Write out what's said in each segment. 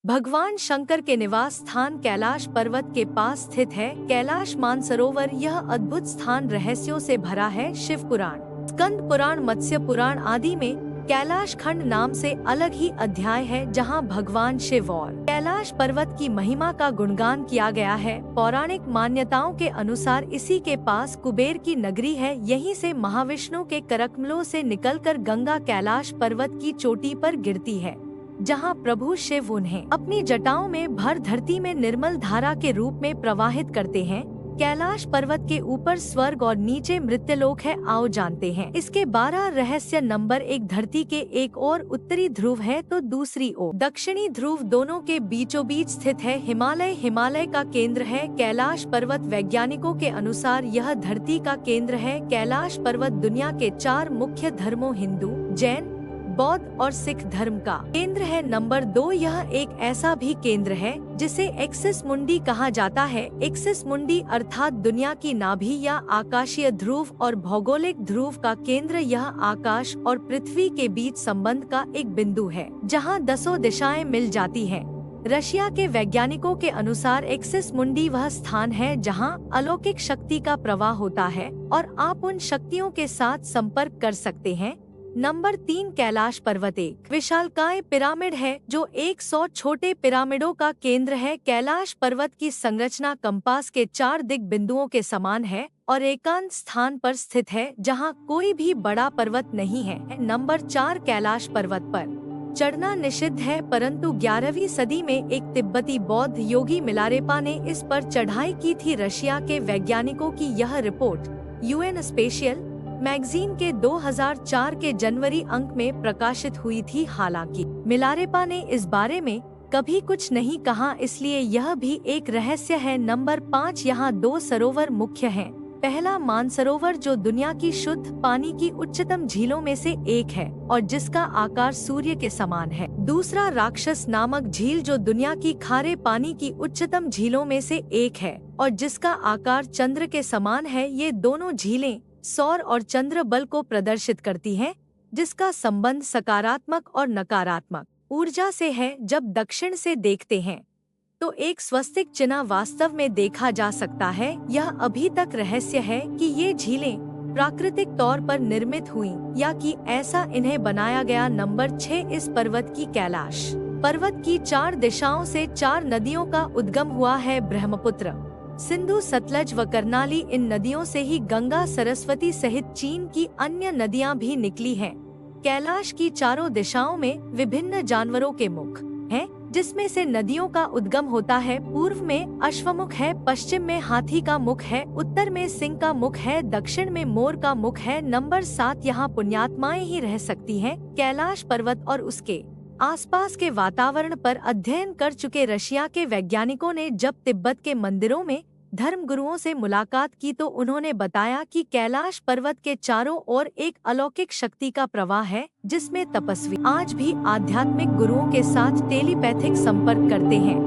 भगवान शंकर के निवास स्थान कैलाश पर्वत के पास स्थित है कैलाश मानसरोवर। यह अद्भुत स्थान रहस्यों से भरा है। शिव पुराण, स्कंद पुराण, मत्स्य पुराण आदि में कैलाश खंड नाम से अलग ही अध्याय है जहां भगवान शिव और कैलाश पर्वत की महिमा का गुणगान किया गया है। पौराणिक मान्यताओं के अनुसार इसी के पास कुबेर की नगरी है। यहीं से महाविष्णु के करकमलों से निकलकर गंगा कैलाश पर्वत की चोटी पर गिरती है, जहां प्रभु शिव उन्हें अपनी जटाओं में भर धरती में निर्मल धारा के रूप में प्रवाहित करते हैं। कैलाश पर्वत के ऊपर स्वर्ग और नीचे मृत्यलोक है। आओ जानते हैं इसके 12 रहस्य। नंबर 1, धरती के एक ओर उत्तरी ध्रुव है तो दूसरी ओर दक्षिणी ध्रुव, दोनों के बीचों बीच स्थित है हिमालय। हिमालय का केंद्र है कैलाश पर्वत। वैज्ञानिकों के अनुसार यह धरती का केंद्र है। कैलाश पर्वत दुनिया के 4 मुख्य धर्मों हिंदू, जैन, बौद्ध और सिख धर्म का केंद्र है। नंबर 2, यह एक ऐसा भी केंद्र है जिसे एक्सिस मुंडी कहा जाता है। एक्सिस मुंडी अर्थात दुनिया की नाभि या आकाशीय ध्रुव और भौगोलिक ध्रुव का केंद्र। यह आकाश और पृथ्वी के बीच संबंध का एक बिंदु है जहां 10 दिशाएं मिल जाती हैं। रशिया के वैज्ञानिकों के अनुसार एक्सिस मुंडी वह स्थान है जहां अलौकिक शक्ति का प्रवाह होता है और आप उन शक्तियों के साथ संपर्क कर सकते हैं। नंबर 3, कैलाश पर्वत एक विशालकाय पिरामिड है जो 100 छोटे पिरामिडों का केंद्र है। कैलाश पर्वत की संरचना कंपास के 4 दिग बिंदुओं के समान है और एकांत स्थान पर स्थित है जहां कोई भी बड़ा पर्वत नहीं है। नंबर 4, कैलाश पर्वत पर चढ़ना निषिद्ध है, परंतु 11वीं सदी में एक तिब्बती बौद्ध योगी मिलारेपा ने इस पर चढ़ाई की थी। रशिया के वैज्ञानिकों की यह रिपोर्ट यूएन स्पेशियल मैगजीन के 2004 के जनवरी अंक में प्रकाशित हुई थी। हालांकि मिलारेपा ने इस बारे में कभी कुछ नहीं कहा, इसलिए यह भी एक रहस्य है। नंबर 5, यहाँ 2 सरोवर मुख्य हैं। पहला मानसरोवर जो दुनिया की शुद्ध पानी की उच्चतम झीलों में से एक है और जिसका आकार सूर्य के समान है। दूसरा राक्षस नामक झील जो दुनिया की खारे पानी की उच्चतम झीलों में से एक है और जिसका आकार चंद्र के समान है। ये दोनों झीलें सौर और चंद्र बल को प्रदर्शित करती हैं, जिसका संबंध सकारात्मक और नकारात्मक ऊर्जा से है। जब दक्षिण से देखते हैं तो एक स्वस्तिक चिन्ह वास्तव में देखा जा सकता है। यह अभी तक रहस्य है कि ये झीलें प्राकृतिक तौर पर निर्मित हुई या कि ऐसा इन्हें बनाया गया। नंबर 6, इस पर्वत की कैलाश पर्वत की 4 दिशाओं से 4 नदियों का उद्गम हुआ है। ब्रह्मपुत्र, सिंधु, सतलज व करनाली। इन नदियों से ही गंगा, सरस्वती सहित चीन की अन्य नदियां भी निकली हैं। कैलाश की चारों दिशाओं में विभिन्न जानवरों के मुख हैं, जिसमें से नदियों का उद्गम होता है। पूर्व में अश्वमुख है, पश्चिम में हाथी का मुख है, उत्तर में सिंह का मुख है, दक्षिण में मोर का मुख है। नंबर 7, यहाँ पुण्यात्माएं ही रह सकती हैं। कैलाश पर्वत और उसके आसपास के वातावरण पर अध्ययन कर चुके रशिया के वैज्ञानिकों ने जब तिब्बत के मंदिरों में धर्मगुरुओं से मुलाकात की तो उन्होंने बताया कि कैलाश पर्वत के चारों ओर एक अलौकिक शक्ति का प्रवाह है, जिसमें तपस्वी आज भी आध्यात्मिक गुरुओं के साथ टेलीपैथिक संपर्क करते हैं।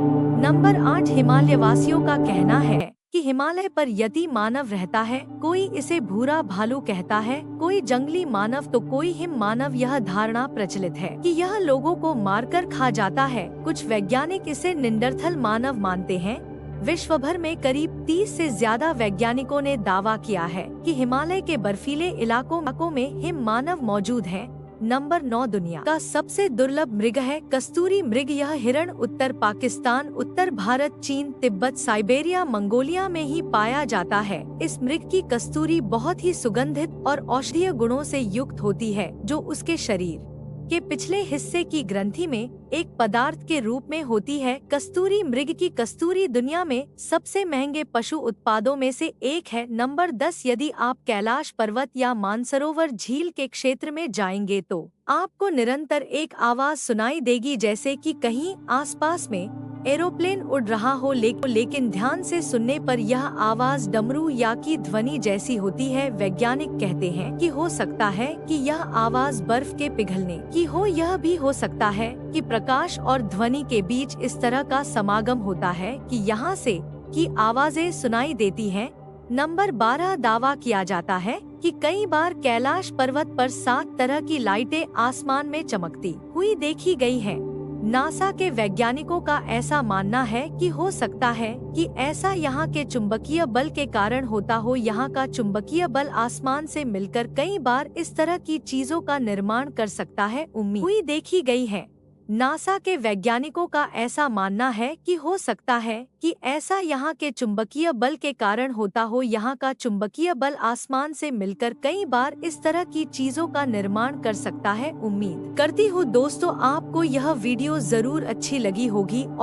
नंबर 8, हिमालय वासियों का कहना है कि हिमालय पर यति मानव रहता है। कोई इसे भूरा भालू कहता है, कोई जंगली मानव तो कोई हिम मानव। यह धारणा प्रचलित है कि यह लोगों को मारकर खा जाता है। कुछ वैज्ञानिक इसे निंडरथल मानव मानते हैं। विश्व भर में करीब 30 से ज्यादा वैज्ञानिकों ने दावा किया है कि हिमालय के बर्फीले इलाकों में हिम मानव मौजूद हैं। नंबर 9, दुनिया का सबसे दुर्लभ मृग है कस्तूरी मृग। यह हिरण उत्तर पाकिस्तान, उत्तर भारत, चीन, तिब्बत, साइबेरिया, मंगोलिया में ही पाया जाता है। इस मृग की कस्तूरी बहुत ही सुगंधित और औषधीय गुणों से युक्त होती है, जो उसके शरीर के पिछले हिस्से की ग्रंथि में एक पदार्थ के रूप में होती है। कस्तूरी मृग की कस्तूरी दुनिया में सबसे महंगे पशु उत्पादों में से एक है। नंबर 10, यदि आप कैलाश पर्वत या मानसरोवर झील के क्षेत्र में जाएंगे तो आपको निरंतर एक आवाज सुनाई देगी, जैसे कि कहीं आसपास में एरोप्लेन उड़ रहा हो, लेकिन ध्यान से सुनने पर यह आवाज डमरू या की ध्वनि जैसी होती है। वैज्ञानिक कहते हैं कि हो सकता है कि यह आवाज बर्फ के पिघलने की हो। यह भी हो सकता है कि प्रकाश और ध्वनि के बीच इस तरह का समागम होता है कि यहाँ से की आवाजें सुनाई देती हैं। नंबर 12, दावा किया जाता है कि कई बार कैलाश पर्वत पर 7 तरह की लाइटें आसमान में चमकती हुई देखी गई हैं। नासा के वैज्ञानिकों का ऐसा मानना है कि हो सकता है कि ऐसा यहाँ के चुंबकीय बल के कारण होता हो। यहाँ का चुंबकीय बल आसमान से मिलकर कई बार इस तरह की चीजों का निर्माण कर सकता है। उम्मीद हुई देखी गई है। नासा के वैज्ञानिकों का ऐसा मानना है कि हो सकता है कि ऐसा यहाँ के चुंबकीय बल के कारण होता हो। यहाँ का चुंबकीय बल आसमान से मिलकर कई बार इस तरह की चीजों का निर्माण कर सकता है। उम्मीद करती हूँ दोस्तों आपको यह वीडियो जरूर अच्छी लगी होगी और